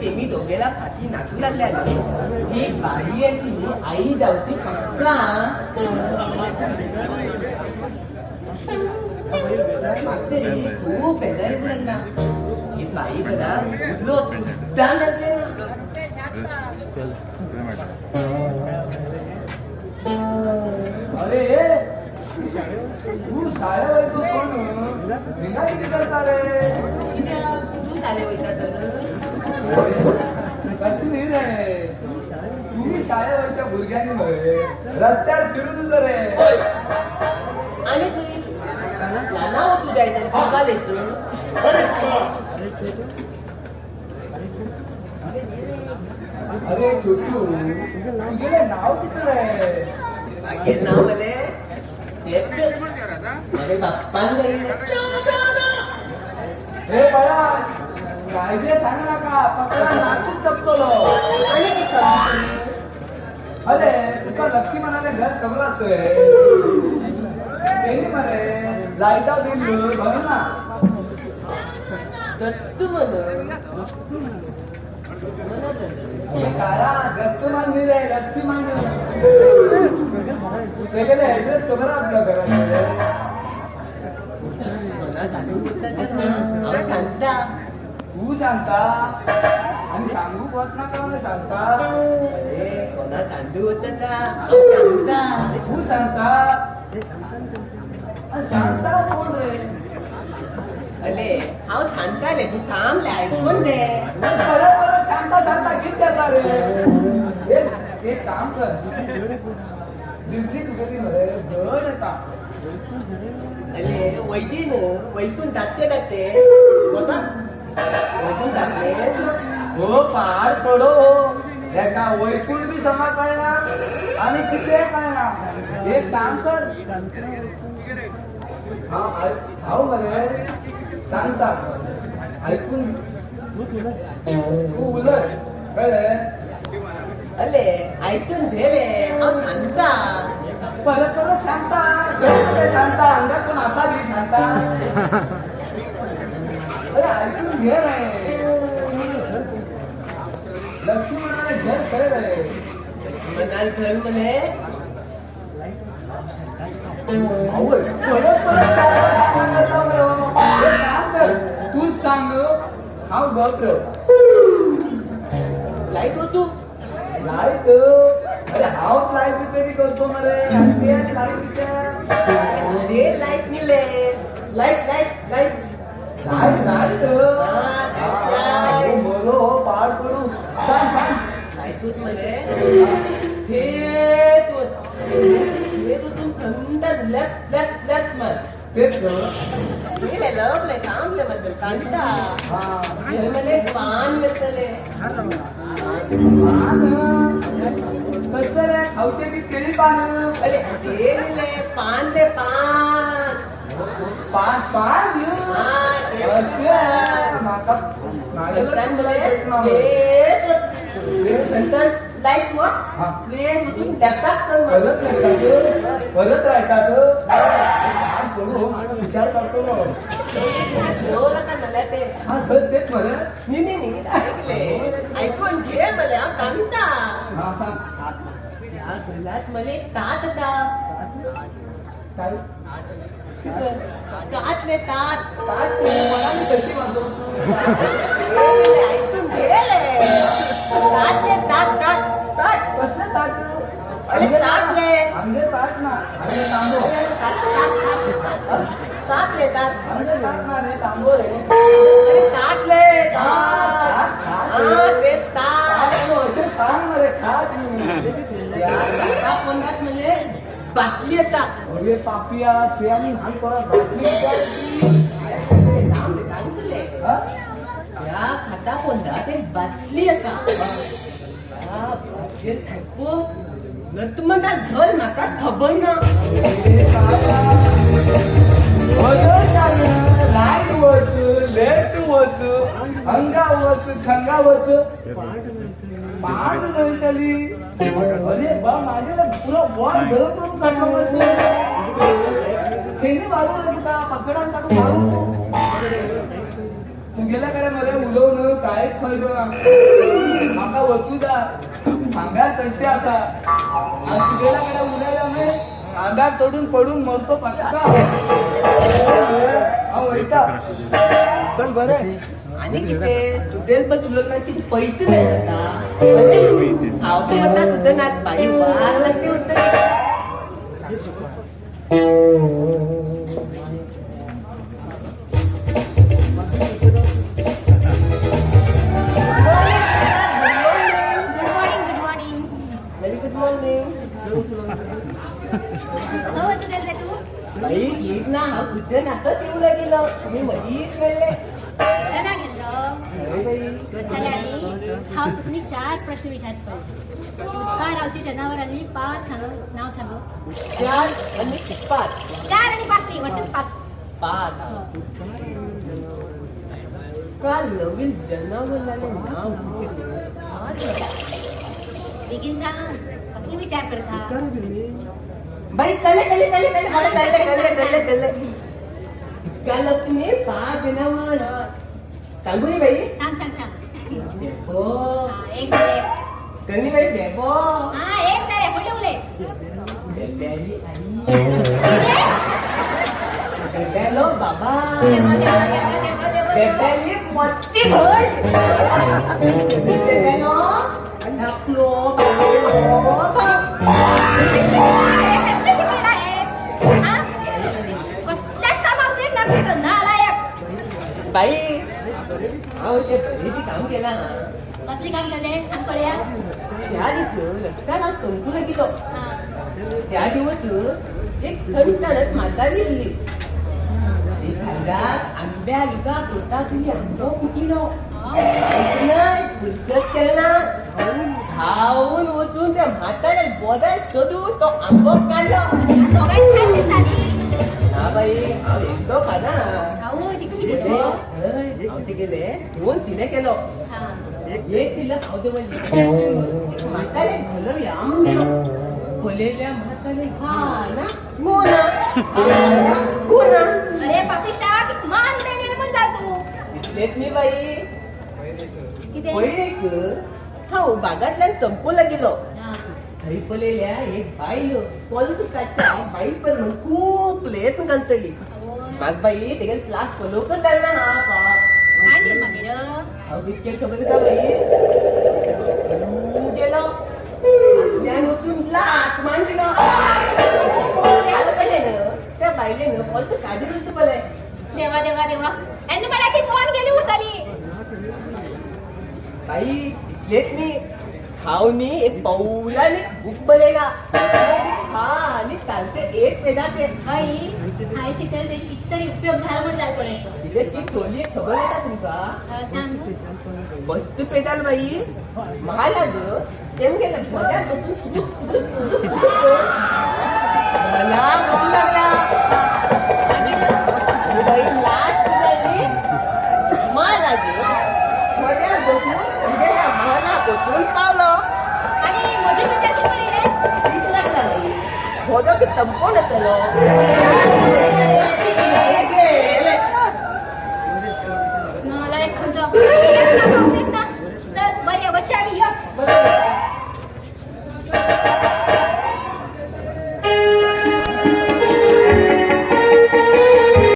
मी दोघेला फाटी नाचू लागल्या ही बाई आई जाऊती पक्का मागते रे खूप बेजारी लागला ही बाई बघा लागले अरे तू शाळेवर तू सोडून निघा किती करता रे तू शाळेवर कशी नाही रे तुम्ही शाळेवरच्या भुरग्यांनी रस्त्यावर फिरून रे आणि नाव तू जायचं बघायला येतो अरे छोटू तुझे नाव किती रे नाव मले अरे बाप्पान हे बळा कायदे सांग नका पकडा नाचूच चपतो अरे तुका लक्ष्मी म्हणाले घर कमला असतोय त्यांनी म्हणे लाईटा बिल बघ ना दत्तू म्हण काळा दत्तू मंदिर आहे लक्ष्मी मंदिर त्याच्याकडे ऍड्रेस खबर आपल्या घरामध्ये तू सांगता आणि सांगू पत ना का सांगता अरे कोणा तांदूळ होत का तू सांगता सांगता कोण रे अले हाव थांबताले तू थांबले ऐकून दे परत परत सांगता सांगता किती देता रे एक काम कर दिवशी तुझी मध्ये जड येता अले वैदीन वैकून दाखते दाखते होता वैकून दाखले हो पार पडो एका वैकुंठ बी समा कळणार आणि किती कळणार एक काम कर हाव मरे सांगता ऐकून तू उलट कळले अले ऐकून भेले हाव थांबता परत परत सांगता अंगात पण असा बी सांगता अरे ऐकून घे रे लक्ष्मी म्हणाले घर खरं रे म्हणाल घर म्हणे तूच सांग हाव गप्र लाईट हो तू लाईट अरे हाव लाईट रिपेअरी करतो मरे ते लाईट निले लाईट लाईट लाईट लाईट बोलो पाड करू सांग सांग लाईट म्हणे हे तू थंड लत लत लत मत तेच ले लवले थांबले बद्दल कांता म्हणे पान घेतले कसं रे खाऊचे की केळी पान अरे ते निले पान दे पान पान पान माका लाईट परत राहतात विचार करतो तेच बरं ऐकून घे मला कांता घरात मला तात काय ताटले तात ताट मला मी कशी बांधतो ऐकून गेले ताटले तात तात तात कसलं ताट अरे ताटले आमचे ताट ना आमचे तांबो ताटले तात आमचे ताट ना रे तांबो रे अरे ताटले ते ताट असे सांग रे खात कोणात म्हणजे बाटली येतात अरे पापिया ते आणि नाही परत बाटली या खाता कोणता ते बाटली येतात नतमंदा घर नाका खबर ना लाईट वच लेट वच अंगा वच खंगा वच पाठ गळतली अरे बा माझ्याला पुरा वर गरम करून टाका म्हणजे त्यांनी वाढवलं का पकडा काढून मारू तू गेल्याकडे मला उलवणं काय खरं माका वचू दा सांगा चर्चा असा तू गेल्याकडे उलायला मी अंगात चढून पडून मरतो पक्का चल बरं आणि किती तुझे पण तुला किती पैसे नाही आता आवडे होता तुझं नात बाई वार लागते होतं बाई येत ना हा तुझं नातं तेवढं गेलं तुम्ही मधीच गेले हा तुम्ही 4 प्रश्न विचारतो काय रावची जनावरांनी 5 नाव सांगू 4 आणि 5 4 आणि 5 नाही वाटत 5 का नवीन जनावराला नाव begin सांग कसली विचार करता बाई कले मला कले काल तुम्ही 5 जनावर सांगू नी बाई सांग हो एक झाले कली बाई बेबो एक झाले कुठले उले बेबेली आई बेबेलो बाबा बेबेली मोठी होय बेबेलो ढाकलो बाई अवश्य बरीच काम केला ना कसली काम करते सांग पडया त्या दिवस रस्त्याला तंतुला गेलो त्या दिवस एक खंचानच म्हातारी दिली खायदार आंब्या गिका तोटा तुझी आंबो कुठीलो फुलसत केला खाऊन वचून त्या म्हाताऱ्या बोधात चढून तो आंबो काढलो हा बाई एकटो खाना ते गेले 2 तिने केलो एक तिला खाऊ दे म्हणजे म्हातारे घालव या खोलेल्या म्हातारे खाना गुना अरे पापिष्टा किती मान देण्याला पण जातो इथलेच मी बाई किती पहिले खाऊ बागातल्या तंपोला गेलो थंय पळयल्या एक बायल कोलसुकाच्या बाई पण खूप लेट घालतली बाग बाई तेगे क्लास पलोकच जायना हा बाप काय मागीर हांव इतके खबर का बाई गेलो आतल्यान वचून लात मान दिलो आलं कशें त्या बायलेन कोलसुक काढून पळय देवा यांनी मला की फोन गेली उरतली बाई इतलेच नी खाव नी एक पाऊलाने भूक बलेगा खाली चालते एक पेदाचे आई शिकल त्याची कितीतरी उपयोग झाला म्हणून जाय पडायचं तिथे ती टोली एक खबर येता तुमका सांग बस्त पेदाल बाई महालाग तेम गेलं मजा मला बघू लागला आणि बाई लास्ट पेदाली महाराज मजा बघून गेला मला बघून पावलो आणि मोठी विचार किती रे दिस लागला बाई होदो की तंपो नतलो नालायक खंजा चल बरे बच्चा आम्ही बरोबर